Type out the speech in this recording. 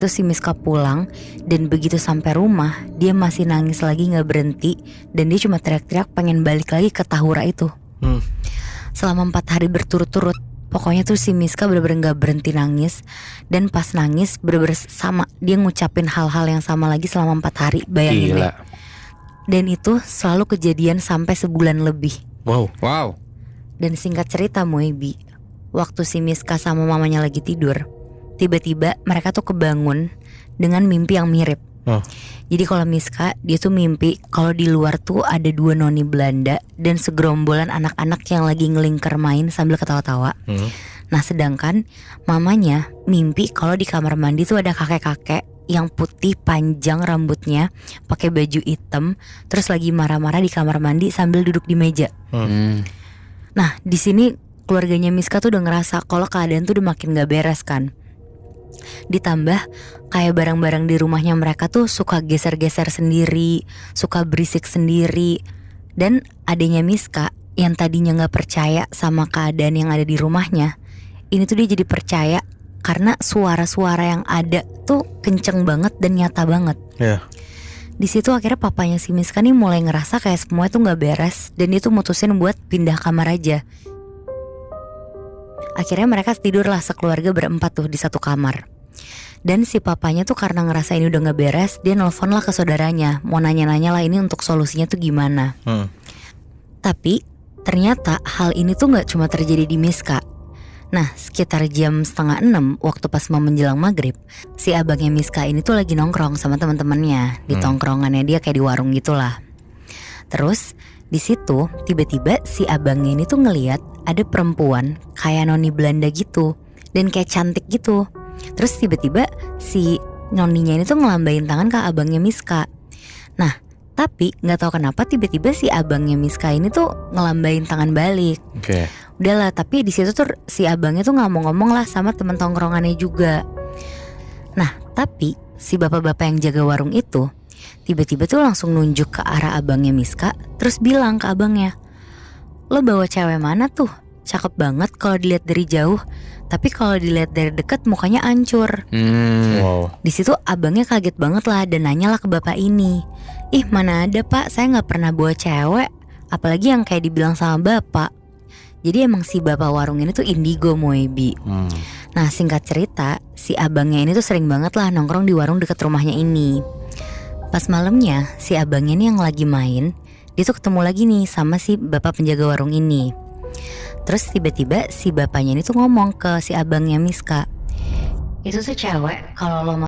Terus si Miska pulang, dan begitu sampai rumah dia masih nangis lagi gak berhenti. Dan dia cuma teriak-teriak pengen balik lagi ke Tahura itu. Selama 4 hari berturut-turut. Pokoknya tuh si Miska bener-bener gak berhenti nangis. Dan pas nangis bener-bener sama, dia ngucapin hal-hal yang sama lagi selama 4 hari. Bayangin deh. Dan itu selalu kejadian sampai sebulan lebih. Wow. Dan singkat cerita Moebi, waktu si Miska sama mamanya lagi tidur, tiba-tiba mereka tuh kebangun dengan mimpi yang mirip. Jadi kalau Miska, dia tuh mimpi kalau di luar tuh ada 2 noni Belanda dan segerombolan anak-anak yang lagi ngelingker main sambil ketawa-tawa. Nah sedangkan mamanya mimpi kalau di kamar mandi tuh ada kakek-kakek yang putih panjang rambutnya, pakai baju hitam, terus lagi marah-marah di kamar mandi sambil duduk di meja. Nah di sini keluarganya Miska tuh udah ngerasa kalau keadaan tuh udah makin gak beres kan. Ditambah kayak barang-barang di rumahnya mereka tuh suka geser-geser sendiri, suka berisik sendiri. Dan adanya Miska yang tadinya gak percaya sama keadaan yang ada di rumahnya, ini tuh dia jadi percaya karena suara-suara yang ada tuh kenceng banget dan nyata banget. Di situ akhirnya papanya si Miska nih mulai ngerasa kayak semua tuh gak beres. Dan dia tuh mutusin buat pindah kamar aja. Akhirnya mereka tidurlah sekeluarga berempat tuh di satu kamar. Dan si papanya tuh karena ngerasa ini udah gak beres, dia nelfon lah ke saudaranya, mau nanya-nanya lah ini untuk solusinya tuh gimana. Tapi ternyata hal ini tuh gak cuma terjadi di Miska. Nah sekitar jam 5:30 waktu pas mau menjelang maghrib, si abangnya Miska ini tuh lagi nongkrong sama teman-temannya di tongkrongannya dia kayak di warung gitulah. Terus di situ tiba-tiba si abangnya ini tuh ngelihat ada perempuan kayak noni Belanda gitu dan kayak cantik gitu. Terus tiba-tiba si noninya ini tuh ngelambain tangan ke abangnya Miska. Nah tapi nggak tahu kenapa tiba-tiba si abangnya Miska ini tuh ngelambain tangan balik. Udahlah, tapi di situ tuh si abangnya tuh ngomong-ngomong lah sama temen tongkrongannya juga. Nah tapi si bapak-bapak yang jaga warung itu tiba-tiba tuh langsung nunjuk ke arah abangnya Miska, terus bilang ke abangnya, "Lo bawa cewek mana tuh? Cakep banget kalau dilihat dari jauh, tapi kalau dilihat dari dekat mukanya hancur." Di situ abangnya kaget banget lah dan nanya lah ke bapak ini, "Ih mana ada pak, saya nggak pernah bawa cewek, apalagi yang kayak dibilang sama bapak." Jadi emang si bapak warung ini tuh indigo Moebi. Nah singkat cerita, si abangnya ini tuh sering banget lah nongkrong di warung dekat rumahnya ini. Pas malamnya si abangnya ini yang lagi main, dia tuh ketemu lagi nih sama si bapak penjaga warung ini. Terus tiba-tiba si bapaknya ini tuh ngomong ke si abangnya Miska, "Itu tuh cewek kalau lo